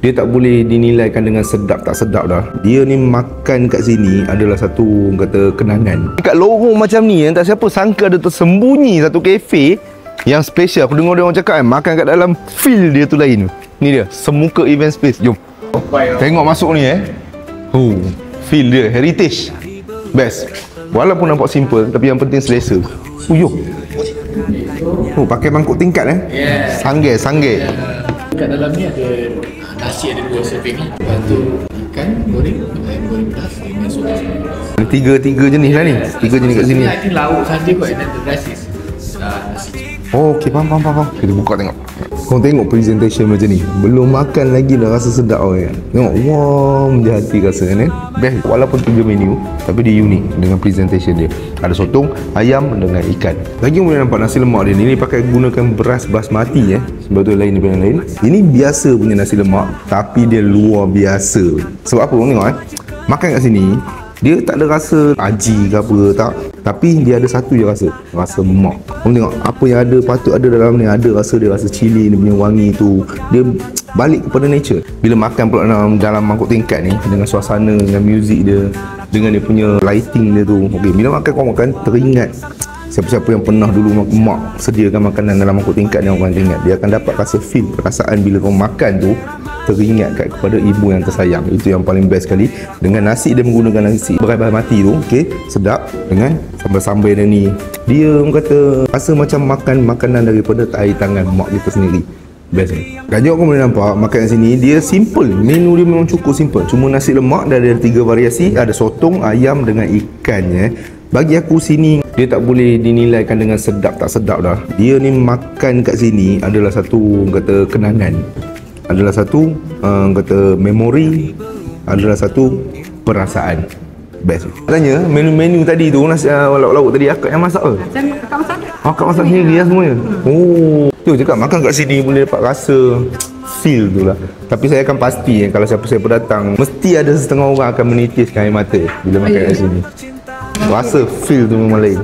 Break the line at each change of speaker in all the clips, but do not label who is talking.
dia tak boleh dinilaikan dengan sedap tak sedap dah. Dia ni makan kat sini adalah satu kata kenangan. Kat lorong macam ni tak siapa sangka ada tersembunyi satu kafe yang special. Aku dengar dia orang cakap makan kat dalam feel dia tu lain. Ni dia, Semuka Event Space. Jom tengok masuk ni feel dia, heritage. Best. Walaupun nampak simple tapi yang penting selesa. Pakai mangkuk tingkat Sanggeh.
Kat dalam ni ada nasi, ada 2 serving ni. Lepas tu ikan goreng pedas dengan soda.
Tiga jenis lah ni. 3 jenis kat sini.
I think lauk saja kot, and then the rest is nasi.
Okey, faham. Kita buka tengok. Kau tengok presentation macam ni. Belum makan lagi dah rasa sedap Tengok, warm je hati rasa kan. Best. Walaupun 3 menu, tapi dia unik dengan presentation dia. Ada sotong, ayam dengan ikan. Lagi boleh nampak nasi lemak dia ni. Ini pakai gunakan beras basmati sebab tu lain daripada yang lain. Ini biasa punya nasi lemak, tapi dia luar biasa. Sebab apa kau tengok makan kat sini, dia tak ada rasa aji ke apa tak. Tapi dia ada satu je rasa mak. Kamu tengok apa yang ada patut ada dalam ni. Ada rasa dia, rasa cili dia punya wangi tu. Dia balik kepada nature. Bila makan pula dalam mangkuk tingkat ni, dengan suasana, dengan muzik dia, dengan dia punya lighting dia tu. Okey, bila makan kau makan teringat siapa-siapa yang pernah dulu mak sediakan makanan dalam mangkuk tingkat ni, orang akan ingat. Dia akan dapat rasa feel, perasaan bila kau makan tu teringat kepada ibu yang tersayang. Itu yang paling best sekali. Dengan nasi, dia menggunakan nasi beras basmati tu, okey, sedap. Dengan sambal-sambal dia ni, dia kata rasa macam makan makanan daripada air tangan mak kita sendiri. Best ni. Rajuk kau boleh nampak makan kat sini dia simple. Menu dia memang cukup simple. Cuma nasi lemak dah ada 3 variasi, ada sotong, ayam dengan ikannya. Bagi aku sini dia tak boleh dinilaikan dengan sedap tak sedap dah. Dia ni makan kat sini adalah satu kata kenangan. Adalah satu kata memori, adalah satu perasaan. Best. Tanya menu-menu tadi tu, nasi lauk-lauk tadi akak yang masak ke?
Kakak masak.
Akak masak sendiri semuanya. Tu cakap makan kat sini boleh dapat rasa feel tu lah. Tapi saya akan pasti kalau siapa-siapa datang, mesti ada setengah orang akan menitiskan air mata bila makan kat sini. Rasa feel tu memang lain.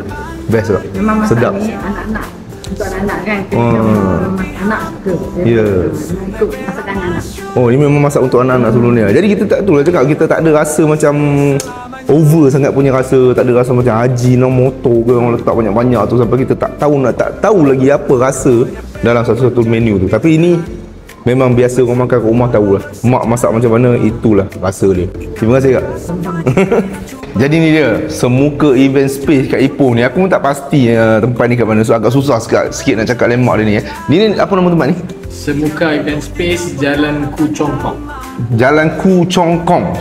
Best lah.
Memang masak
sedap.
ni anak-anak. Untuk anak-anak kan. Anak suka.
Ya.
Untuk masakan anak.
Ini memang masak untuk anak-anak sebelum ni. Jadi kita tak itulah cakap, kita tak ada rasa macam over sangat punya rasa, tak ada rasa macam Ajinomoto ke orang letak banyak-banyak tu sampai kita tak tahu lagi apa rasa dalam satu-satu menu tu. Tapi ini memang biasa orang makan kat rumah tahulah. Mak masak macam mana, itulah rasa dia. Terima kasih Kak. Jadi ni dia Semuka Event Space kat Ipoh ni. Aku pun tak pasti tempat ni kat mana, so agak susah sikit nak cakap lemak dia ni. Ni apa nama tempat ni?
Semuka Event Space, Jalan Ku Chong Kong.
Jalan Ku Chong Kong.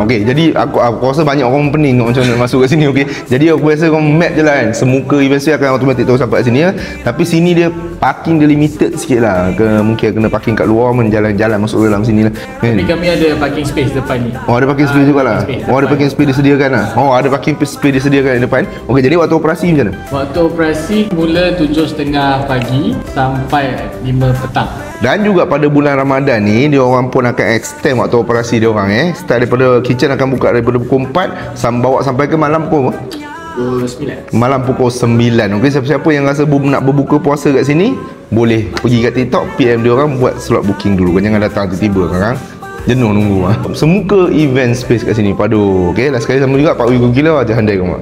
Okey. Jadi aku rasa banyak orang pening macam mana nak masuk kat sini. Okey. Jadi aku rasa kau map je lah kan. Semuka Event Space akan automatik tahu sampai kat sini Tapi sini dia parking dia limited sikit lah. Mungkin kena parking kat luar, jalan-jalan masuk dalam sini lah.
Tapi kami ada parking space depan ni.
Ada parking space juga lah. Ada parking space disediakan lah. Ada parking space disediakan di depan. Okey, jadi waktu operasi macam mana?
Waktu operasi mula 7.30 pagi sampai 5 petang.
Dan juga pada bulan Ramadan ni, dia orang pun akan extend waktu operasi dia orang Start daripada kitchen akan buka daripada pukul 4 bawa sampai ke malam pukul apa?
Pukul 9.
Malam pukul 9. Okey, siapa-siapa yang rasa nak berbuka puasa kat sini, boleh pergi kat TikTok, PM dia orang buat slot booking dulu. Jangan datang tiba-tiba kan. Jenuh nunggu Semuka Event Space kat sini. Padu. Okey, last sekali sama juga Pak Wigo Gila, Jahan Dai Kau.